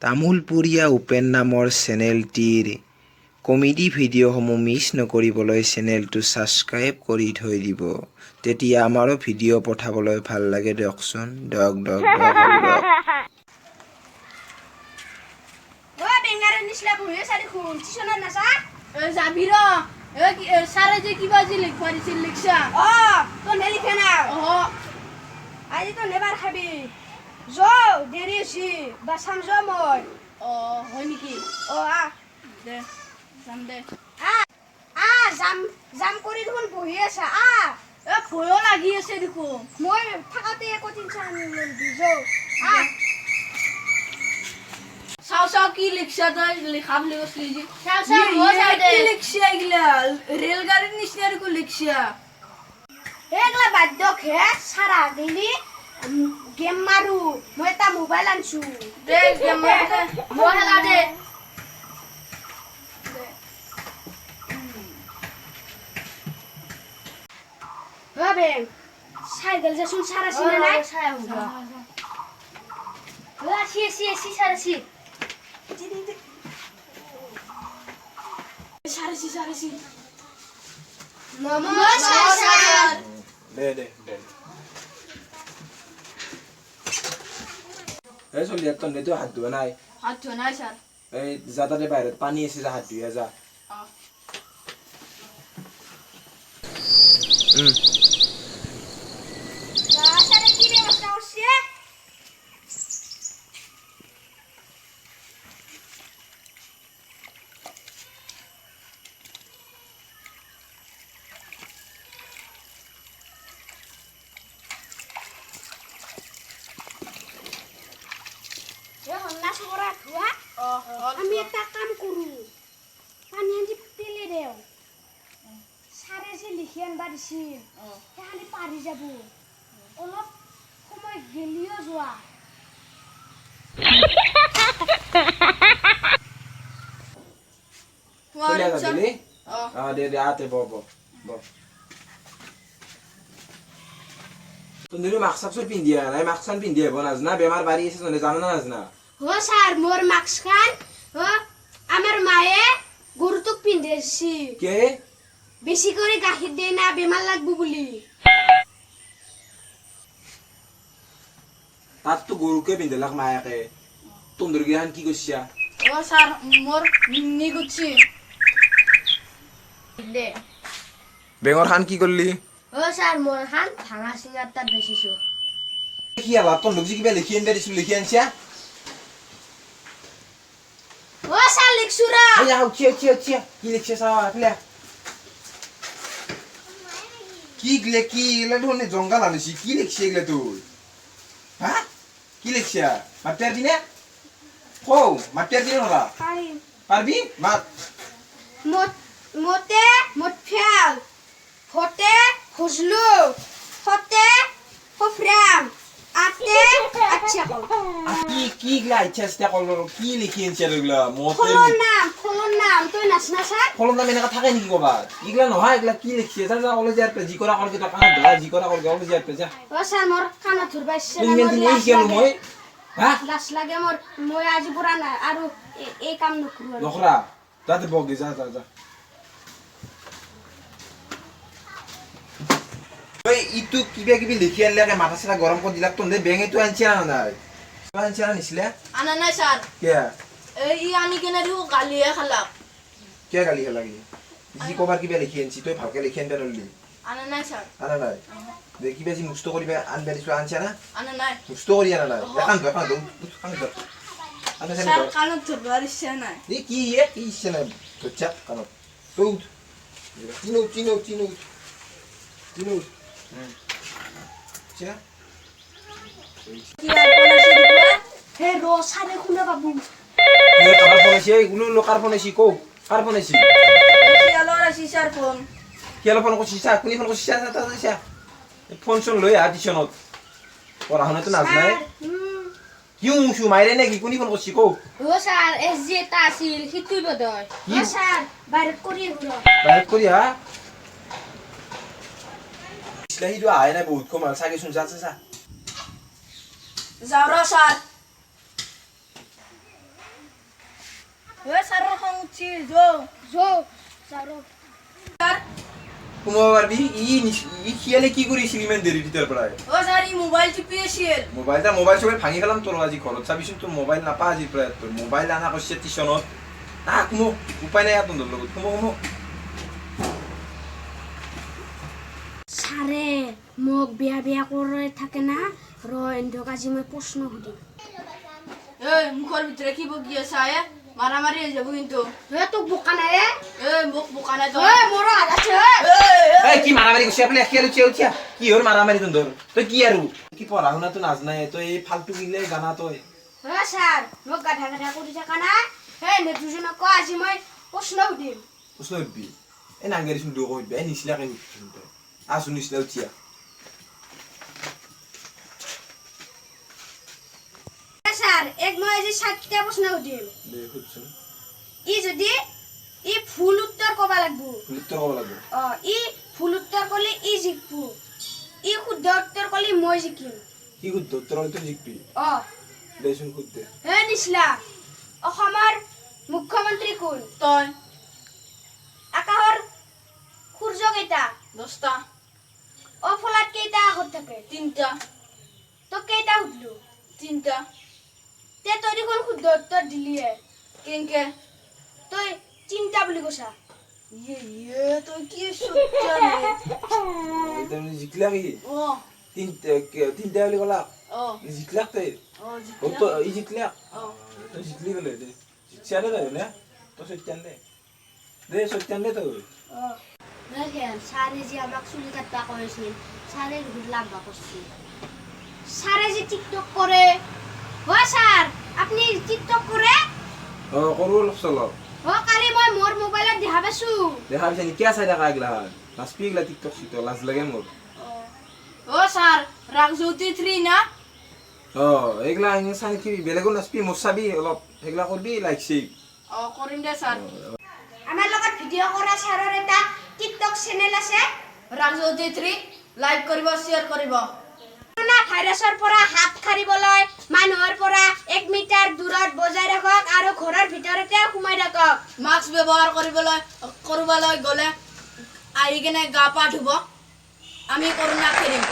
তামোলপুৰীয়া উপেন নামৰ চেনেলটিৰ comedy ভিডিঅ'সমূহ miss নকৰিবলৈ চেনেলটো ছাবস্ক্ৰাইব কৰি থৈ দিব। তেতিয়া আমাৰো ভিডিঅ' পঠাবলৈ ভাল লাগে দিয়কচোন। দিয়ক। বেঙাৰৰ নিচিনা বহি আছা দেখোন টিউচনত নাযা যাবি ৰ ছাৰে যে কিবা যে লিখবা দিছিল লিখছা তই নেলিখে না আজি তই নেবাৰ খাবি দেৰি হৈছে বা চাম মই হয় নেকি দে যাম দে যাম কৰি দেখোন বহি আছা ভয়ো লাগি আছে দেখোন মই থাকাতে একো টেনচন নলবি চাও কি লিখছা তই লিখা বুলি কৈছিলি যে কি লিখছা এগুলা ৰেলগাড়ীৰ নিচিনা দেখোন লিখছা এইগিলা বাদ দিয়ক হে সাৰা গেলি গেম মাৰো মই এটা মোবাইল আনছো দে গেম মাৰো মই খেলা দে বাবে সাইকেল যাচোন সারা সিনা নাই সারা হুবা সি সারাসি সারাসি নমস্কার দে এই চলি একদম দে হাত ধোৱা নাই স্যাৰ এই যা তাতে বাহিৰত পানী আছে যা হাত ধুই যা সারা কি ব্যবস্থা করছে আমি একটা কাম করু পানি আনছি তেলে দেও সারে যে লিখি আনবা দিছি খালি পারি যাব অলপ সময় গেলিও যোৱা দে আতে ব তুমি মাস্ক পিন্ধিয়া নাই মাস্ক পিন্ধি আহিব নাজানা বেমাৰ বাঢ়ি আছে জানা না নাজানা স্যার মোর মাস্ক খান আমার মায়ে গরুটুক পিন্ধিছি কে বেশি করে গাখীর দেয় না বেমার লাগবো বলি তাত তো গৰুকে পিন্ধিলাক মায়াকে তোমদেৰ গিয়ান কি কৰিছা স্যাৰ মোৰ নিগুছি বেঙৰ খান কি করলি স্যার মোর খান ভাঙা সিঙ্গারটা বেচিছো কি আলা তোর লোক কিবা লিখি আনবা দিছিল লিখি আনছা স্যার লিখছুরা এই আউ চিয়া কি লিখছে সাবা আপলা কি এগুলা ধরনে জঙ্গল আনিছি কি লিখছে এগুলা তুই হ্যাঁ কি লিখছা মাটিয়ার দিনে মাটিয়ার দিনে নরা পারবি মাত মোতে মোটফিয়াল ফতে খুজলু ফতে ফফরাম আতে আচ্ছা কি এগুলা ইচ্ছা কল কি লিখি আনছা এগুলা মতে ফলন নাম তুই নাচনা স্যার ফলন নাম এনেকা থাকে নেকি কবা এগুলা নহয় এগুলা কি লিখছে যা কলেজ আর জি করা কল কিটা কান ধরা জি করা কল কলেজ আর যা স্যার মোর কানা ধরবা ইচ্ছা তুমি মেন দিন এই গেল মই হ্যাঁ লাশ লাগে মোর মই আজি পুরা না আর এই কাম নকরু নখরা তাতে বগে যা ওই ইটু কিবি লিখি আনলে মাথা সারা গরম করে দিলাক তোমদের বেঙে তো আনছি না নাই আনছি না নিছিলে আনা নাই স্যার কে এই আনি কেনে দিও গালিয়ে খালা কে গালি লাগি জি কবার কিবা লিখি আনছি তুই ভালকে লিখি আনবা নলি আনা নাই স্যার আনা নাই দেখি বেশি মুস্ত করিবা আনবা দিছো আনছা না আনা নাই মুস্ত করি আনা নাই এখান তো আনা স্যার কানত ধরবার ইচ্ছা নাই এই কি ইচ্ছে নাই তো চাপ কানত তো চিনো চা কি আর কোনাসি দিবা হে রসারে খুনা বাবু এ কার ফোন আছে এগুলো লোকার ফোন আছে কো কার ফোন আছে কি আলোরা সিসার ফোন কি আলো ফোন করছিস কোনি ফোন করছিস তা ফোন শুন লই আদিশনত পড়াশোনা তো নাজ নাই কিউ শু মাইরে নাকি কোনি ফোন করছিস কো ও স্যার এস জি তা আছিল হিতুই বদয় ও স্যার বাইরে করি হুড়ো বাইরে করি ইসলাহি তো আয় না বহুত কমাল সাকে শুন যা যাও র স্যার ছাৰৰ খং উঠছি যৌ ছাৰৰ সোমাব পাৰবি ই খিয়ালে কি কৰিছিল ইমান দেৰি ভিতৰ প্ৰায় ছাৰ ই মোবাইল টিপি আছিল মোবাইল সবাই ভাঙি গেলাম তোর আজি ঘরত চাবিচোন তোর মোবাইল নাপা আজি প্রায় তোর মোবাইল আনা করছে টিউশনত না কুমো উপায় নাই তোর লগত কুমো ছাৰে মোক বিয়া কৰি থাকে না এন্ধক আজি মই প্ৰশ্ন সুধিম মুখৰ ভিতৰে কি বকি আছা মাৰামাৰি হৈ যাব কিন্তু তোক বোকা নাই মোক বোকা নাই মোৰ এই কি মারামারি করছিস আপনি খেয়াল উঠিয়া কি ওর মারামারি তোর তুই কি আর কি পড়াশোনা তো নাজ নাই তো এই ফালতু গিলে গানা তো ছাৰ মোক গাধা কৰি থকা না দুজনক আজি মই প্ৰশ্ন সুধিম প্ৰশ্ন উঠবি এই নাঙ্গেৰি শুনতে কইবি এই নিছিলাকে শুনতে আসুন নিছিলা উঠিয়া ছাৰ মই আজি 7টা প্ৰশ্ন সুধিম দে খুদছুন ই যদি ই ফুল উত্তৰ ক'ব লাগিব উত্তৰ কব লাগবে ই ফুল উত্তৰ ক'লে ই জিকবো ই শুদ্ধ উত্তৰ ক'লে মই জিকিম কি খুদ উত্তৰ হইতো জিকবি দেশুন খুদতে নিছিলা অসমৰ মুখ্যমন্ত্ৰী কোন তই আকাশৰ সূৰ্য কেইটা 10টা ফলাত কেইটা আখৰ থাকে 3টা তই কেইটা সুধলো 3টা তে তই দেখোন শুদ্ধ উত্তৰ দিলিয়ে কেনকে তই 3টা বুলি কৈছা তই কি তুমি জিকলা কি তিনটা বলি কলা জিকলা তাই তো ই জিকলা তো জিকলি বলে দে জিকছালে তাই না তো সত্যান দে তো ছাৰে যে আমাক চুলি কাটবা কৈছিল ছাৰে বহুত লাম্বা কৰিছিল ছাৰে যে টিকটক কৰে ছাৰ আপুনি টিকটক কৰে কৰো অলপ চলপ কালি মই মোৰ মোবাইলত দেখা পাইছো দেখা পিছে কিয়া চাই থাকা এগলা নাচপি এগলা টিকটক চিকটক লাজ লাগে মোৰ ছাৰ ৰাগজ্যোতি 3 না এগলা চাই কি বেলেগো নাচপি মোৰ চাবি অলপ এগলা কৰবি লাইক চিক কৰিম দে ছাৰ আমাৰ লগত ভিডিঅ' কৰা ছাৰৰ এটা টিকটক চেনেল আছে ৰাগজ্যোতি 3 লাইক কৰিব শ্বেয়াৰ কৰিব কৰোনা ভাইৰাছৰ পৰা হাত সাৰিবলৈ মানুহৰ পৰা 1 মিটাৰ দূৰত বজাই ৰাখক আৰু ঘৰৰ ভিতৰতে সোমাই ৰাখক মাস্ক ব্যৱহাৰ কৰিবলৈ গ'লে আহি কেনে গা পা ধুব আমি কৰোনা খেলিম